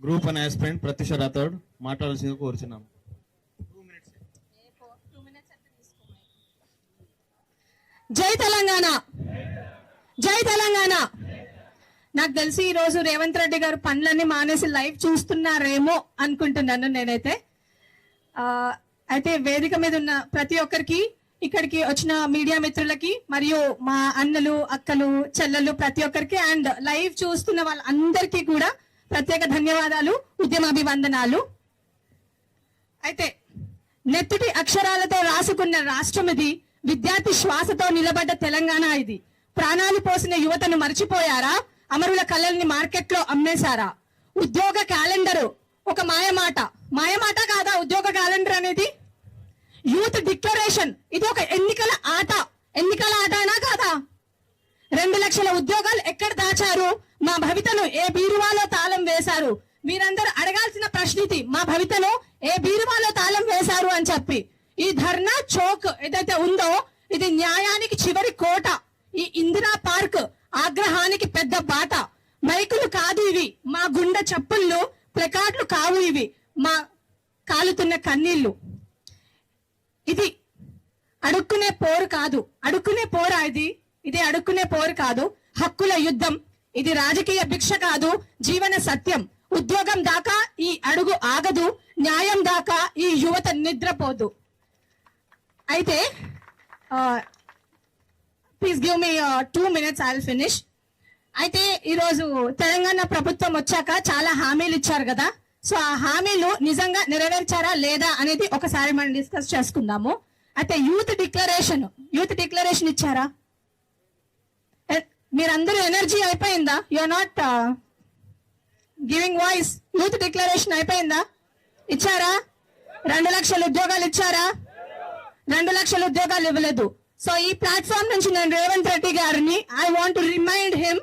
Group and aspirant Prathyusha Rathod మాట్లాడాల్సిందిగా కోరుచున్నాం. జై తెలంగాణ, జై తెలంగాణ. నాకు తెలిసి ఈ రోజు రేవంత్ రెడ్డి గారు పనులన్నీ మానేసి లైవ్ చూస్తున్నారేమో అనుకుంటున్నాను నేనైతే. అయితే వేదిక మీద ఉన్న ప్రతి ఒక్కరికి, ఇక్కడికి వచ్చిన మీడియా మిత్రులకి, మరియు మా అన్నలు, అక్కలు, చెల్లెలు ప్రతి ఒక్కరికి, అండ్ లైవ్ చూస్తున్న వాళ్ళందరికీ కూడా ప్రత్యేక ధన్యవాదాలు, ఉద్యమాభివందనాలు. అయితే నెత్తుటి అక్షరాలతో రాసుకున్న రాష్ట్రం ఇది, విద్యార్థి శ్వాసతో నిలబడ్డ తెలంగాణ ఇది. ప్రాణాలు పోసిన యువతను మర్చిపోయారా? అమరుల కళల్ని మార్కెట్లో అమ్మేశారా? ఉద్యోగ క్యాలెండరు ఒక మాయమాట. మాయమాట కాదా ఉద్యోగ క్యాలెండర్ అనేది? యూత్ డిక్లరేషన్ ఇది ఒక ఎన్నికల ఆట. ఎన్నికల ఆటనా కాదా? 2 లక్షల ఉద్యోగాలు ఎక్కడ దాచారు? మా భవితను ఏ బీరువాలో తాళం వేశారు? మీరందరూ అడగాల్సిన ప్రశ్న ఇది. మా భవితను ఏ బీరువాలో తాళం వేశారు అని చెప్పి. ఈ ధర్నా చౌక్ ఏదైతే ఉందో ఇది న్యాయానికి చివరి కోట. ఈ ఇందిరా పార్క్ ఆగ్రహానికి పెద్ద బాట. మైకులు కాదు ఇవి మా గుండె చప్పుళ్ళు, ప్లకార్డులు కావు ఇవి మా కాలుతున్న కన్నీళ్లు. ఇది అడుక్కునే పోరు కాదు. అడుక్కునే పోరా ఇది? ఇది అడుక్కునే పోరు కాదు, హక్కుల యుద్ధం. ఇది రాజకీయ భిక్ష కాదు, జీవన సత్యం. ఉద్యోగం దాకా ఈ అడుగు ఆగదు, న్యాయం దాకా ఈ యువత నిద్రపోదు. అయితే please give me 2 minutes, I will finish. అయితే ఈరోజు తెలంగాణ ప్రభుత్వం వచ్చాక చాలా హామీలు ఇచ్చారు కదా. సో ఆ హామీలు నిజంగా నెరవేర్చారా లేదా అనేది ఒకసారి మనం డిస్కస్ చేసుకుందాము. అయితే యూత్ డిక్లరేషన్ ఇచ్చారా? మీరందరూ ఎనర్జీ అయిపోయిందా? You are not giving voice. Youth declaration అయిపోయిందా? ఇచ్చారా? 2 లక్షల ఉద్యోగాలు ఇచ్చారా? 2 లక్షల ఉద్యోగాలు ఇవ్వలేదు. సో ఈ ప్లాట్ఫామ్ నుంచి నేను రేవంత్ రెడ్డి గారిని I want to remind him,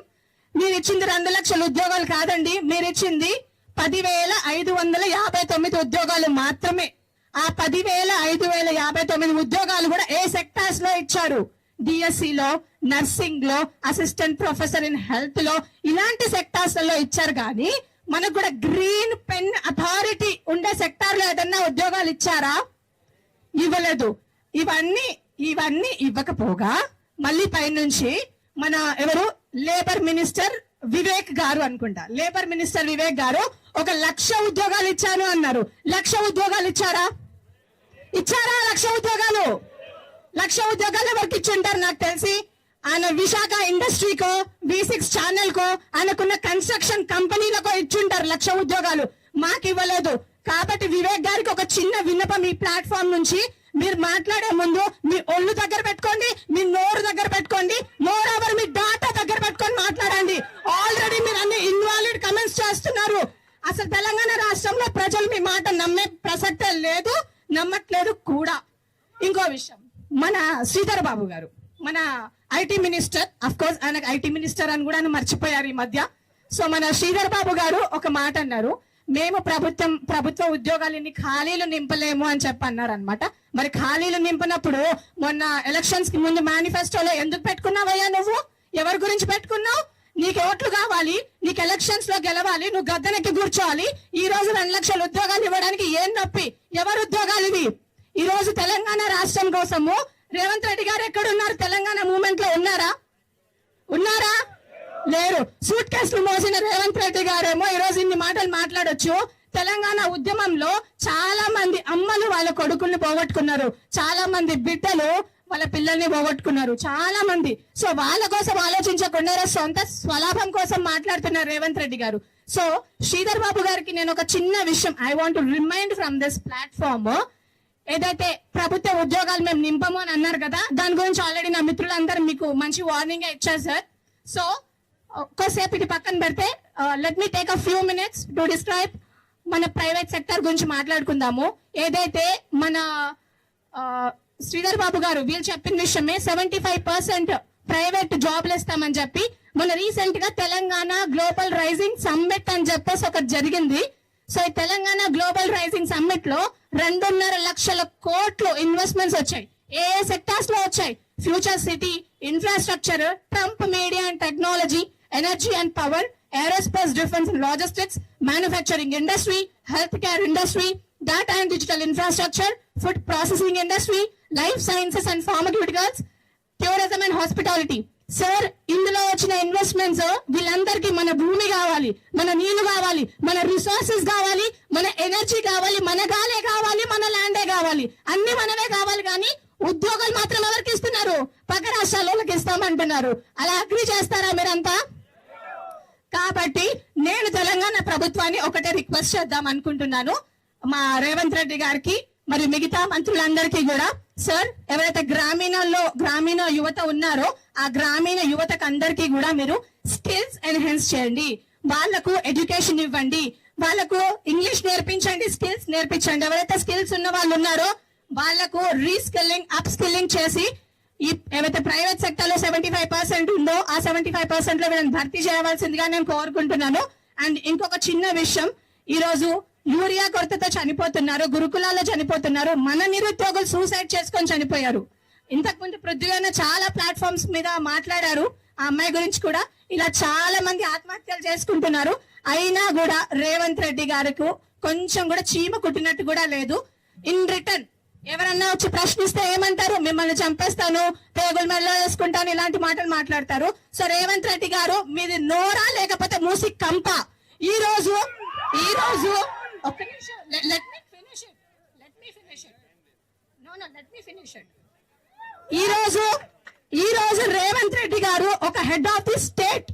మీరు ఇచ్చింది 2 లక్షల ఉద్యోగాలు కాదండి, మీరు ఇచ్చింది 10,559 ఉద్యోగాలు మాత్రమే. ఆ 10,559 ఉద్యోగాలు కూడా ఏ సెక్టార్స్ లో ఇచ్చారు? డిఎస్సిలో, నర్సింగ్ లో, అసిస్టెంట్ ప్రొఫెసర్ ఇన్ హెల్త్ లో, ఇలాంటి సెక్టార్స్ లో ఇచ్చారు. కానీ మనకు కూడా గ్రీన్ పెన్ అథారిటీ ఉండే సెక్టార్ లో ఏదన్నా ఉద్యోగాలు ఇచ్చారా? ఇవ్వలేదు. ఇవన్నీ ఇవ్వకపోగా మళ్ళీ పైనుంచి మన ఎవరు లేబర్ మినిస్టర్ వివేక్ గారు అనుకుంటా, లేబర్ మినిస్టర్ వివేక్ గారు 1 లక్ష ఉద్యోగాలు ఇచ్చాను అన్నారు. 1,00,000 ఉద్యోగాలు ఇచ్చారా? 1,00,000 ఉద్యోగాలు? 1,00,000 ఉద్యోగాలు ఎవరికి ఇచ్చుంటారు? నాకు తెలిసి ఆయన విశాఖ ఇండస్ట్రీకో, V6 ఛానల్ కో, ఆయనకున్న కన్స్ట్రక్షన్ కంపెనీలకో ఇచ్చుంటారు 1,00,000 ఉద్యోగాలు. మాకు ఇవ్వలేదు. కాబట్టి వివేక్ గారికి ఒక చిన్న విన్నపం ఈ ప్లాట్ఫామ్ నుంచి, మీరు మాట్లాడే ముందు మీ ఒళ్ళు దగ్గర పెట్టుకోండి, మీ నోరు దగ్గర పెట్టుకోండి, మోర్ ఓవర్ మీ డాటా దగ్గర పెట్టుకొని మాట్లాడండి. ఆల్రెడీ మీరు అన్ని ఇన్వాలిడ్ కమెంట్స్ చేస్తున్నారు. అసలు తెలంగాణ రాష్ట్రంలో ప్రజలు మీ మాట నమ్మే ప్రసక్తే లేదు, నమ్మట్లేదు కూడా. ఇంకో విషయం, మన శ్రీధర్ బాబు గారు, మన ఐటీ మినిస్టర్, అఫ్ కోర్స్ ఆయన ఐటీ మినిస్టర్ అని కూడా మర్చిపోయారు ఈ మధ్య. సో మన శ్రీధర్ బాబు గారు ఒక మాట అన్నారు, మేము ప్రభుత్వ ఉద్యోగాలని ఖాళీలు నింపలేము అని చెప్పన్నారు అనమాట. మరి ఖాళీలు నింపినప్పుడు మొన్న ఎలక్షన్స్ కి ముందు మేనిఫెస్టోలో ఎందుకు పెట్టుకున్నావయ్యా? నువ్వు ఎవరి గురించి పెట్టుకున్నావు? నీకు ఓట్లు కావాలి, నీకు ఎలక్షన్స్ లో గెలవాలి, నువ్వు గద్దెనెక్కి కూర్చోవాలి. ఈ రోజు 2 లక్షల ఉద్యోగాలు ఇవ్వడానికి ఏం నొప్పి? ఎవరు ఉద్యోగాలు ఇవి? ఈ రోజు తెలంగాణ రాష్ట్రం కోసము రేవంత్ రెడ్డి గారు ఎక్కడున్నారు? తెలంగాణ మూవ్మెంట్ లో ఉన్నారా? లేరు. సూట్ కేసులు మోసిన రేవంత్ రెడ్డి గారేమో ఈ రోజు ఇన్ని మాటలు మాట్లాడొచ్చు. తెలంగాణ ఉద్యమంలో చాలా మంది అమ్మలు వాళ్ళ కొడుకుల్ని పోగొట్టుకున్నారు, చాలా మంది బిడ్డలు వాళ్ళ పిల్లల్ని పోగొట్టుకున్నారు, చాలా మంది. సో వాళ్ళ కోసం ఆలోచించకుండా సొంత స్వలాభం కోసం మాట్లాడుతున్నారు రేవంత్ రెడ్డి గారు. సో శ్రీధర్ బాబు గారికి నేను ఒక చిన్న విషయం I want to remind from this platform. ఏదైతే ప్రభుత్వ ఉద్యోగాలు మేము నింపము అని అన్నారు కదా, దాని గురించి ఆల్రెడీ నా మిత్రులందరూ మీకు మంచి వార్నింగ్ ఇచ్చారు సార్. సో ఒక్కసేపు ఇది పక్కన పెడితే let me take a few minutes to describe మన ప్రైవేట్ సెక్టర్ గురించి మాట్లాడుకుందాము. ఏదైతే మన శ్రీధర్ బాబు గారు వీళ్ళు చెప్పిన విషయమే 75% ప్రైవేట్ జాబ్లు ఇస్తామని చెప్పి మన రీసెంట్ గా తెలంగాణ గ్లోబల్ రైజింగ్ సమ్మిట్ అని చెప్పేసి ఒకటి జరిగింది. సో ఈ తెలంగాణ గ్లోబల్ రైజింగ్ సమ్మిట్ లో 2.5 లక్షల కోట్లు ఇన్వెస్ట్మెంట్స్ వచ్చాయి. ఏ సెక్టార్స్ లో వచ్చాయి? Future city, infrastructure, Trump media and technology, energy and power, aerospace, defense and logistics, manufacturing industry, healthcare industry, data and digital infrastructure, food processing industry, life sciences and pharmaceuticals, tourism and hospitality. Sir ఇందులో వచ్చిన investments వీళ్ళందరికీ మన భూమి కావాలి, మన నీళ్లు కావాలి, మన రిసోర్సెస్ కావాలి, మన ఎనర్జీ కావాలి, మన గాలే కావాలి, మన ల్యాండే కావాలి, అన్ని మనమే కావాలి. కానీ ఉద్యోగాలు మాత్రం ఎవరికి ఇస్తున్నారు? పక్క రాష్ట్రాలకు ఇస్తామంటున్నారు. అలా అగ్రి చేస్తారా మీరంతా? కాబట్టి నేను తెలంగాణ ప్రభుత్వాన్ని ఒకటే రిక్వెస్ట్ చేద్దాం అనుకుంటున్నాను, మా రేవంత్ రెడ్డి గారికి మరియు మిగతా మంత్రులందరికీ కూడా. సార్, ఎవరైతే గ్రామీణ యువత ఉన్నారో ఆ గ్రామీణ యువతకు అందరికీ కూడా మీరు స్కిల్స్ ఎన్హాన్స్ చేయండి, వాళ్లకు ఎడ్యుకేషన్ ఇవ్వండి, వాళ్లకు ఇంగ్లీష్ నేర్పించండి, స్కిల్స్ నేర్పించండి. ఎవరైతే స్కిల్స్ ఉన్న వాళ్ళు ఉన్నారో వాళ్లకు రీస్కిల్లింగ్, అప్ స్కిల్లింగ్ చేసి ఈ ఏవైతే ప్రైవేట్ సెక్టర్ లో 75% ఉందో ఆ 75% లో వీళ్ళని భర్తీ చేయవలసిందిగా నేను కోరుకుంటున్నాను. అండ్ ఇంకొక చిన్న విషయం, ఈ రోజు యూరియా కొరతతో చనిపోతున్నారు, గురుకులాల్లో చనిపోతున్నారు, మన నిరుద్యోగులు సూసైడ్ చేసుకొని చనిపోయారు. ఇంతకు ముందు పృథ్వీ చాలా ప్లాట్ఫామ్స్ మీద మాట్లాడారు ఆ అమ్మాయి గురించి కూడా. ఇలా చాలా మంది ఆత్మహత్యలు చేసుకుంటున్నారు. అయినా కూడా రేవంత్ రెడ్డి గారికి కొంచెం కూడా చీమ కుట్టినట్టు కూడా లేదు. ఇన్ రిటర్న్ ఎవరన్నా వచ్చి ప్రశ్నిస్తే ఏమంటారు? మిమ్మల్ని చంపేస్తాను, పేగుల మెడలో వేసుకుంటాను, ఇలాంటి మాటలు మాట్లాడతారు. సో రేవంత్ రెడ్డి గారు, మీది నోరా లేకపోతే మూసి కంప? ఈ రోజు ఒక్క నిమిషం, let me finish it. No, let me finish it. ఈ రోజు రేవంత్ రెడ్డి గారు ఒక హెడ్ ఆఫ్ ది స్టేట్,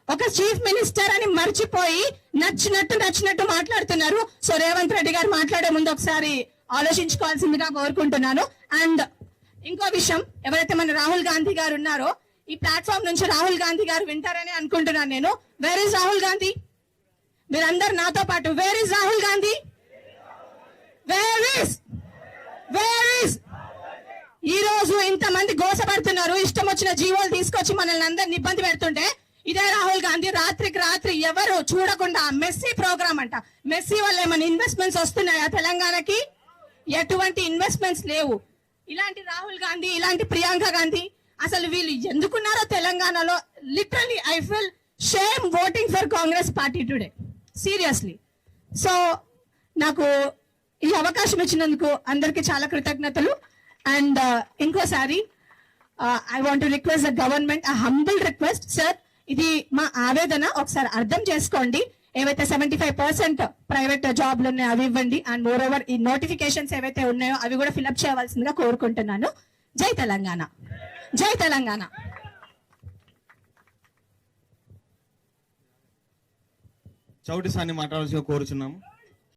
ఒక చీఫ్ మినిస్టర్ అని మర్చిపోయి నచ్చినట్టు మాట్లాడుతున్నారు. సో రేవంత్ రెడ్డి గారు మాట్లాడే ముందు ఒకసారి ఆలోచించుకోవాల్సిందిగా కోరుకుంటున్నాను. అండ్ ఇంకో విషయం, ఎవరైతే మన రాహుల్ గాంధీ గారు ఉన్నారో ఈ ప్లాట్ఫామ్ నుంచి రాహుల్ గాంధీ గారు వింటారని అనుకుంటున్నాను నేను. Where is Rahul Gandhi? మీరందరు నాతో పాటు, where is Rahul Gandhi? Where is? ఈ రోజు ఇంతమంది గోసపడుతున్నారు, ఇష్టం వచ్చిన జీవోలు తీసుకొచ్చి మనల్ని అందరిని ఇబ్బంది పెడుతుంటే ఇదే రాహుల్ గాంధీ రాత్రికి రాత్రి ఎవరు చూడకుండా మెస్సీ ప్రోగ్రామ్ అంట, మెస్సీ వల్ల ఏమైనా ఇన్వెస్ట్మెంట్స్ వస్తున్నాయా తెలంగాణకి? ఎటువంటి ఇన్వెస్ట్మెంట్స్ లేవు. ఇలాంటి రాహుల్ గాంధీ, ఇలాంటి ప్రియాంక గాంధీ అసలు వీళ్ళు ఎందుకున్నారో తెలంగాణలో. Literally I feel shame voting for Congress party today, seriously. So నాకు ఈ అవకాశం ఇచ్చినందుకు అందరికీ చాలా కృతజ్ఞతలు. అండ్ ఇంకోసారి I want to request the government, humble request sir, ఇది మా ఆవేదన ఒకసారి అర్థం చేసుకోండి. ఏవైతే 75% ప్రైవేట్ జాబ్లు ఉన్నాయో అవి ఇవ్వండి. అండ్ మోర్ ఓవర్ ఈ నోటిఫికేషన్స్ ఏవైతే ఉన్నాయో అవి కూడా ఫిల్అప్ చేయవలసిందిగా కోరుకుంటున్నాను. జై తెలంగాణ, జై తెలంగాణ. చౌటిసాన్ని మాట్లాడాల్సిందిగా కోరుచున్నాము.